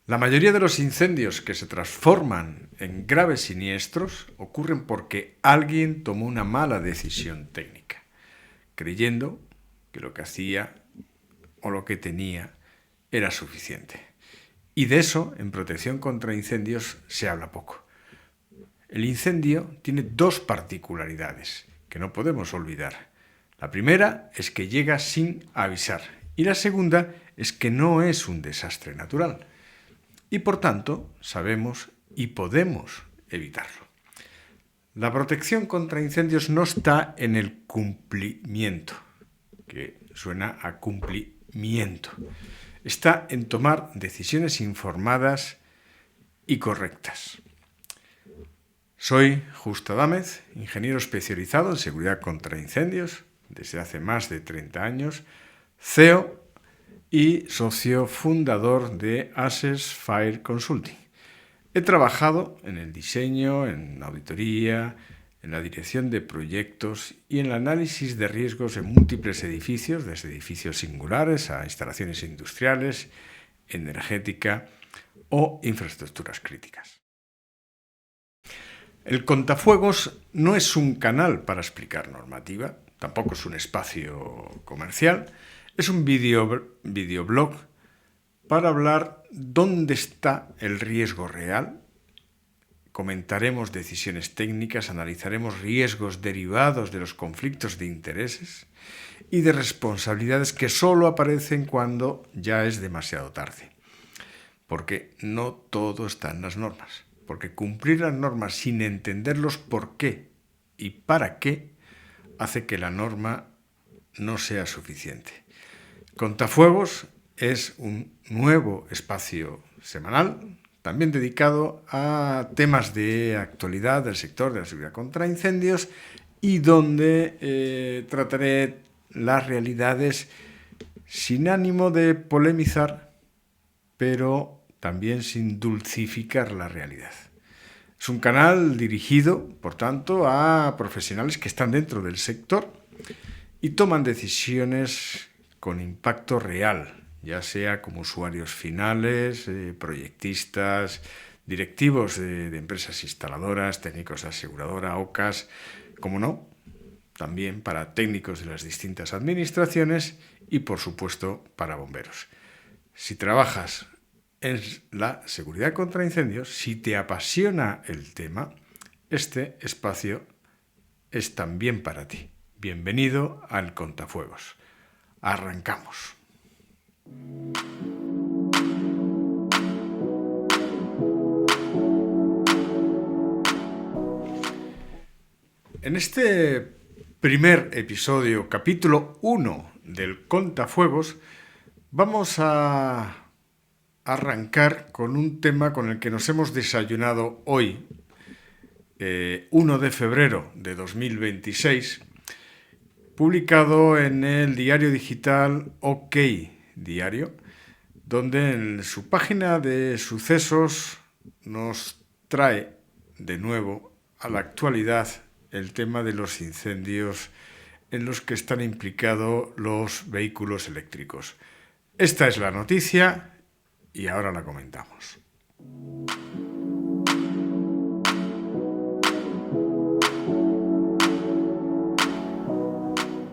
La mayoría de los incendios que se transforman en graves siniestros ocurren porque alguien tomó una mala decisión técnica, creyendo que lo que hacía o lo que tenía era suficiente. Y de eso, en protección contra incendios, se habla poco. El incendio tiene dos particularidades que no podemos olvidar. La primera es que llega sin avisar y la segunda es que no es un desastre natural. Y por tanto, sabemos y podemos evitarlo. La protección contra incendios no está en el cumplimiento, que suena a cumplimiento. Está en tomar decisiones informadas y correctas. Soy Justo Adámez, ingeniero especializado en seguridad contra incendios desde hace más de 30 años, CEO y socio fundador de Access Fire Consulting. He trabajado en el diseño, en la auditoría, en la dirección de proyectos y en el análisis de riesgos en múltiples edificios, desde edificios singulares a instalaciones industriales, energética o infraestructuras críticas. El Contafuegos no es un canal para explicar normativa, tampoco es un espacio comercial, es un videoblog para hablar dónde está el riesgo real. Comentaremos decisiones técnicas, analizaremos riesgos derivados de los conflictos de intereses y de responsabilidades que solo aparecen cuando ya es demasiado tarde. Porque no todo está en las normas. Porque cumplir las normas sin entender los por qué y para qué hace que la norma no sea suficiente. Contafuegos es un nuevo espacio semanal, también dedicado a temas de actualidad del sector de la seguridad contra incendios y donde trataré las realidades sin ánimo de polemizar, pero también sin dulcificar la realidad. Es un canal dirigido, por tanto, a profesionales que están dentro del sector y toman decisiones con impacto real, ya sea como usuarios finales, proyectistas, directivos de empresas instaladoras, técnicos de aseguradora, OCAs, como no, también para técnicos de las distintas administraciones y, por supuesto, para bomberos. Si trabajas en la seguridad contra incendios, si te apasiona el tema, este espacio es también para ti. Bienvenido al Contafuegos. Arrancamos. En este primer episodio, capítulo 1 del Contafuegos, vamos a arrancar con un tema con el que nos hemos desayunado hoy, 1 de febrero de 2026, publicado en el diario digital OK Diario, donde en su página de sucesos nos trae de nuevo a la actualidad el tema de los incendios en los que están implicados los vehículos eléctricos. Esta es la noticia y ahora la comentamos.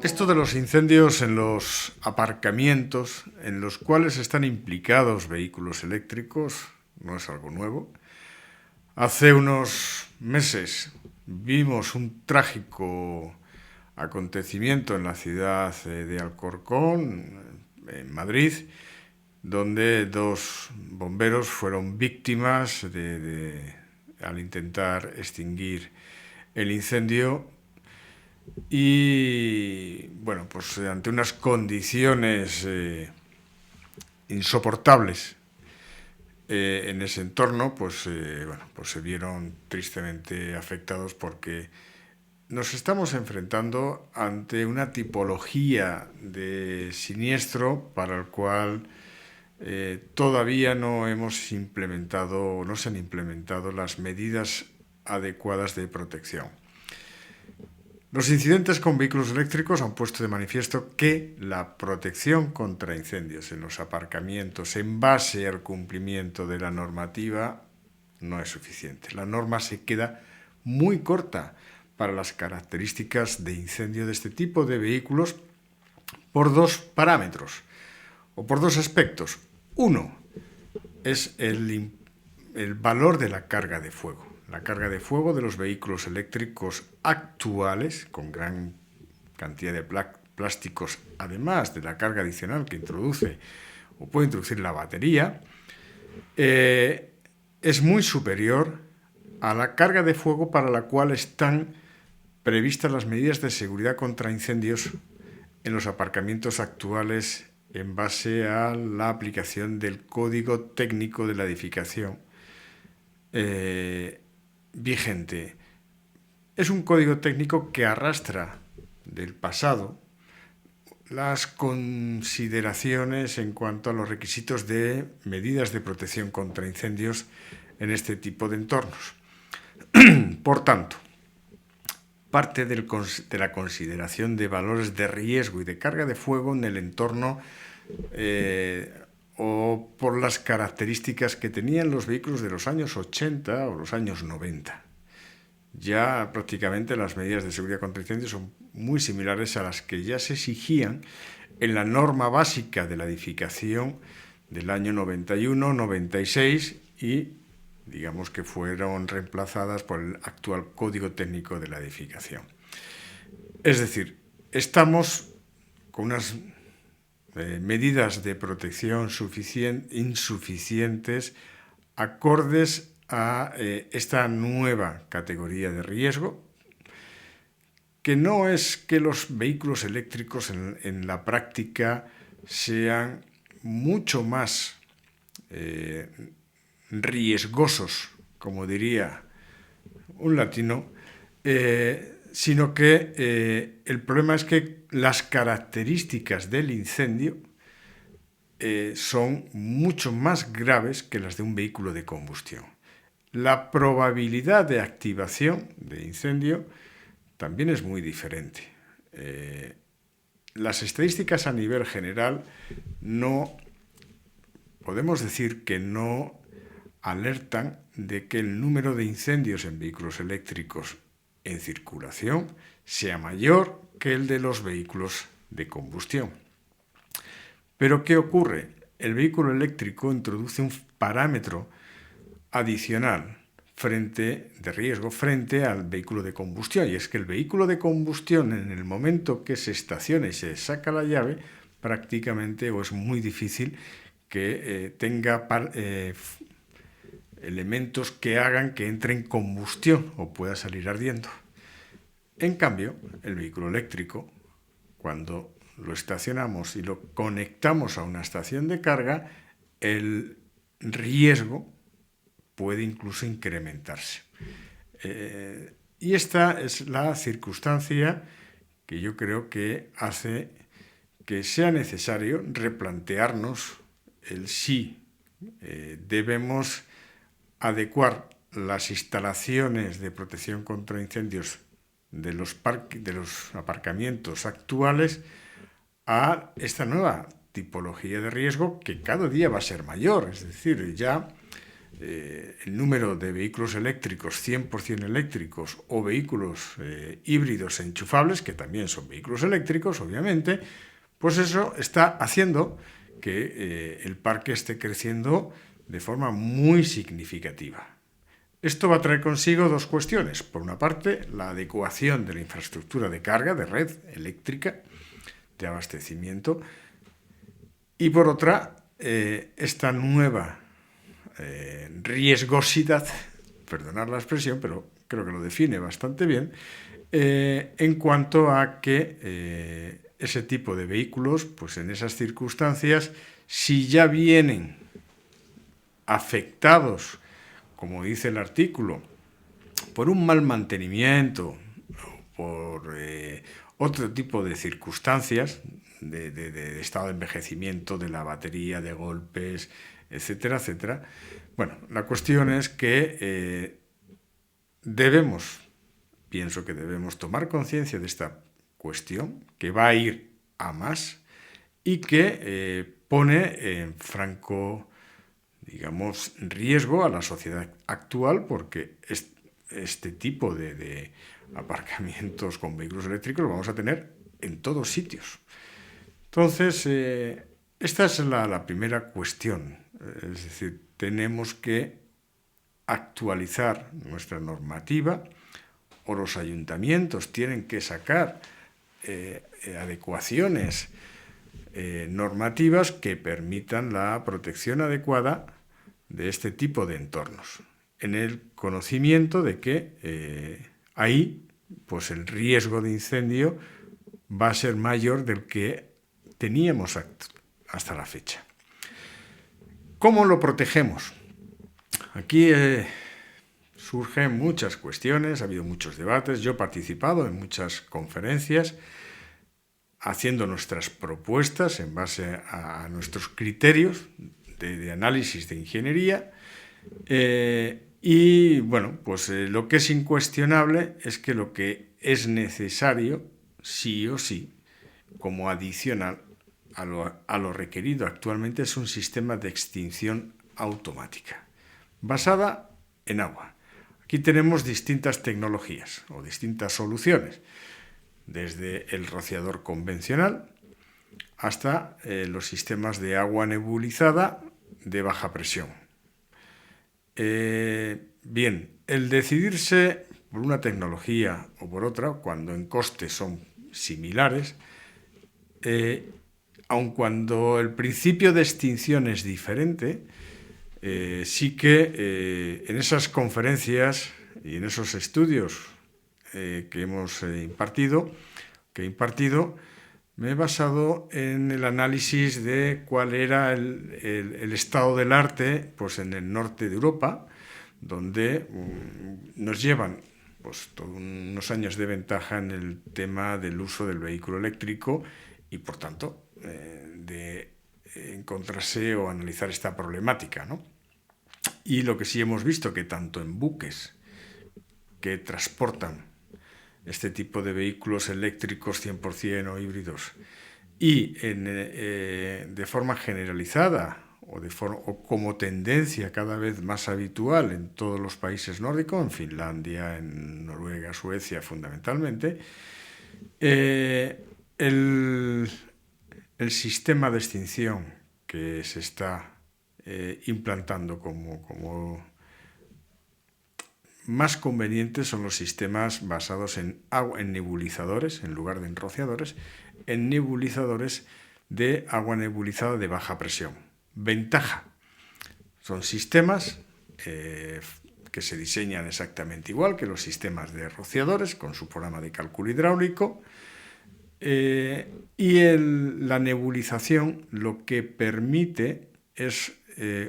Esto de los incendios en los aparcamientos en los cuales están implicados vehículos eléctricos no es algo nuevo. Hace unos meses vimos un trágico acontecimiento en la ciudad de Alcorcón, en Madrid, donde dos bomberos fueron víctimas al intentar extinguir el incendio y, bueno, pues ante unas condiciones insoportables en ese entorno, pues se vieron tristemente afectados porque nos estamos enfrentando ante una tipología de siniestro para el cual todavía no se han implementado las medidas adecuadas de protección. Los incidentes con vehículos eléctricos han puesto de manifiesto que la protección contra incendios en los aparcamientos en base al cumplimiento de la normativa no es suficiente. La norma se queda muy corta para las características de incendio de este tipo de vehículos por dos parámetros o por dos aspectos. Uno es el valor de la carga de fuego. La carga de fuego de los vehículos eléctricos actuales, con gran cantidad de plásticos, además de la carga adicional que introduce o puede introducir la batería, es muy superior a la carga de fuego para la cual están previstas las medidas de seguridad contra incendios en los aparcamientos actuales en base a la aplicación del Código Técnico de la Edificación vigente. Es un código técnico que arrastra del pasado las consideraciones en cuanto a los requisitos de medidas de protección contra incendios en este tipo de entornos. Por tanto, parte de la consideración de valores de riesgo y de carga de fuego en el entorno o por las características que tenían los vehículos de los años 80 o los años 90. Ya prácticamente las medidas de seguridad contra incendios son muy similares a las que ya se exigían en la norma básica de la edificación del año 91, 96 y digamos que fueron reemplazadas por el actual Código Técnico de la Edificación. Es decir, estamos con unas medidas de protección insuficientes acordes a esta nueva categoría de riesgo, que no es que los vehículos eléctricos en la práctica sean mucho más riesgosos, como diría un latino, sino que el problema es que las características del incendio son mucho más graves que las de un vehículo de combustión. La probabilidad de activación de incendio también es muy diferente. Las estadísticas a nivel general no podemos decir que no alertan de que el número de incendios en vehículos eléctricos en circulación sea mayor que el de los vehículos de combustión. Pero ¿qué ocurre? El vehículo eléctrico introduce un parámetro adicional de riesgo frente al vehículo de combustión, y es que el vehículo de combustión, en el momento que se estaciona y se saca la llave, prácticamente o es muy difícil que tenga elementos que hagan que entre en combustión o pueda salir ardiendo. En cambio, el vehículo eléctrico, cuando lo estacionamos y lo conectamos a una estación de carga, el riesgo puede incluso incrementarse. Y esta es la circunstancia que yo creo que hace que sea necesario replantearnos el si debemos adecuar las instalaciones de protección contra incendios de los aparcamientos actuales a esta nueva tipología de riesgo que cada día va a ser mayor. Es decir, ya el número de vehículos eléctricos 100% eléctricos o vehículos híbridos enchufables, que también son vehículos eléctricos, obviamente, pues eso está haciendo que el parque esté creciendo de forma muy significativa. Esto va a traer consigo dos cuestiones. Por una parte, la adecuación de la infraestructura de carga, de red eléctrica, de abastecimiento, y por otra, esta nueva riesgosidad, perdonad la expresión, pero creo que lo define bastante bien, en cuanto a que ese tipo de vehículos, pues en esas circunstancias, si ya vienen afectados, como dice el artículo, por un mal mantenimiento, por otro tipo de circunstancias, de estado de envejecimiento de la batería, de golpes, etcétera, etcétera. Bueno, la cuestión es que debemos pienso que debemos tomar conciencia de esta cuestión, que va a ir a más y que pone en franco, digamos, riesgo a la sociedad actual, porque este tipo de aparcamientos con vehículos eléctricos lo vamos a tener en todos sitios. Entonces, esta es la primera cuestión. Es decir, tenemos que actualizar nuestra normativa, o los ayuntamientos tienen que sacar adecuaciones normativas que permitan la protección adecuada de este tipo de entornos, en el conocimiento de que ahí pues el riesgo de incendio va a ser mayor del que teníamos hasta la fecha. ¿Cómo lo protegemos? Aquí surgen muchas cuestiones, ha habido muchos debates, yo he participado en muchas conferencias haciendo nuestras propuestas en base a nuestros criterios de análisis de ingeniería y bueno, pues lo que es incuestionable es que lo que es necesario, sí o sí, como adicional a lo requerido actualmente, es un sistema de extinción automática basada en agua. Aquí tenemos distintas tecnologías o distintas soluciones, desde el rociador convencional hasta los sistemas de agua nebulizada de baja presión. Bien, el decidirse por una tecnología o por otra, cuando en costes son similares, aun cuando el principio de extinción es diferente, sí que en esas conferencias y en esos estudios que he impartido, me he basado en el análisis de cuál era el estado del arte pues, en el norte de Europa, donde nos llevan pues, unos años de ventaja en el tema del uso del vehículo eléctrico y, por tanto, de encontrarse o analizar esta problemática, ¿no? Y lo que sí hemos visto que tanto en buques que transportan este tipo de vehículos eléctricos 100% o híbridos y de forma generalizada o como tendencia cada vez más habitual en todos los países nórdicos, en Finlandia, en Noruega, Suecia fundamentalmente, el sistema de extinción que se está implantando como más convenientes son los sistemas basados en nebulizadores, en lugar de en rociadores, en nebulizadores de agua nebulizada de baja presión. Ventaja: son sistemas que se diseñan exactamente igual que los sistemas de rociadores, con su programa de cálculo hidráulico, y la nebulización lo que permite es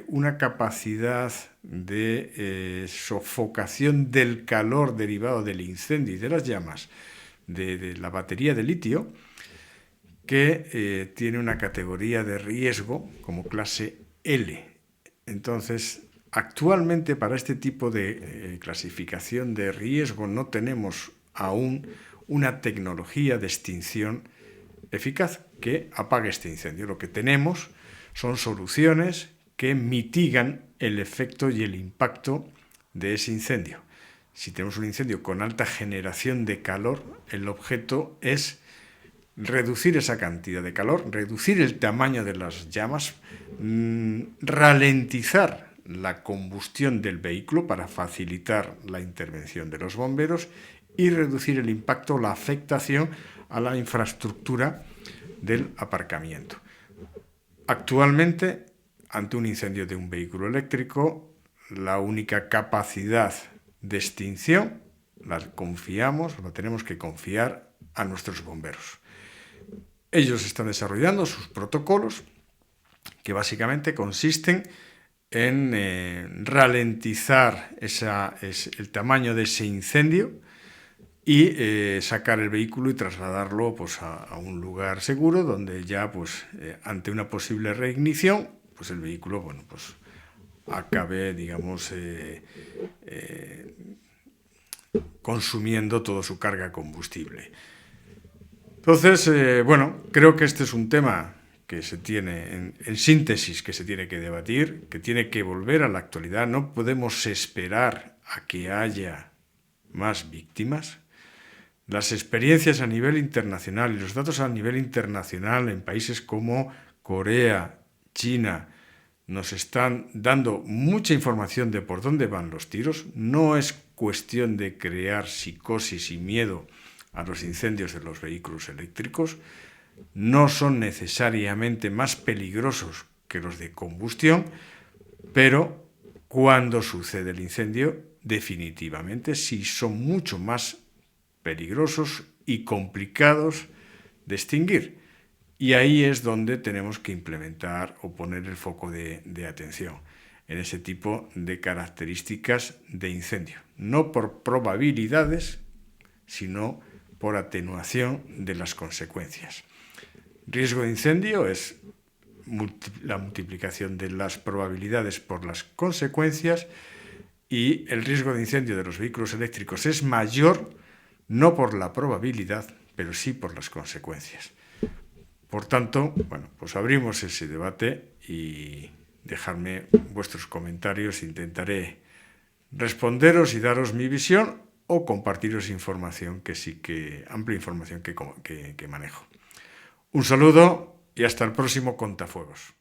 una capacidad de sofocación del calor derivado del incendio y de las llamas de la batería de litio, que tiene una categoría de riesgo como clase L. Entonces, actualmente para este tipo de clasificación de riesgo no tenemos aún una tecnología de extinción eficaz que apague este incendio. Lo que tenemos son soluciones que mitigan el efecto y el impacto de ese incendio. Si tenemos un incendio con alta generación de calor, el objeto es reducir esa cantidad de calor, reducir el tamaño de las llamas, ralentizar la combustión del vehículo para facilitar la intervención de los bomberos y reducir el impacto, la afectación a la infraestructura del aparcamiento. Actualmente, ante un incendio de un vehículo eléctrico, la única capacidad de extinción la tenemos que confiar a nuestros bomberos. Ellos están desarrollando sus protocolos que básicamente consisten en ralentizar el tamaño de ese incendio y sacar el vehículo y trasladarlo pues, a un lugar seguro donde ya pues, ante una posible reignición pues, el vehículo bueno, pues, acabe, digamos, consumiendo toda su carga combustible. Entonces, creo que este es un tema que se tiene, en síntesis, que se tiene que debatir, que tiene que volver a la actualidad. No podemos esperar a que haya más víctimas. Las experiencias a nivel internacional y los datos a nivel internacional en países como Corea, China, nos están dando mucha información de por dónde van los tiros. No es cuestión de crear psicosis y miedo a los incendios de los vehículos eléctricos. No son necesariamente más peligrosos que los de combustión, pero cuando sucede el incendio, definitivamente sí son mucho más peligrosos y complicados de extinguir. Y ahí es donde tenemos que implementar o poner el foco de atención, en ese tipo de características de incendio. No por probabilidades, sino por atenuación de las consecuencias. Riesgo de incendio es la multiplicación de las probabilidades por las consecuencias, y el riesgo de incendio de los vehículos eléctricos es mayor no por la probabilidad, pero sí por las consecuencias. Por tanto, pues abrimos ese debate y dejadme vuestros comentarios. Intentaré responderos y daros mi visión o compartiros información amplia información que manejo. Un saludo y hasta el próximo Contafuegos.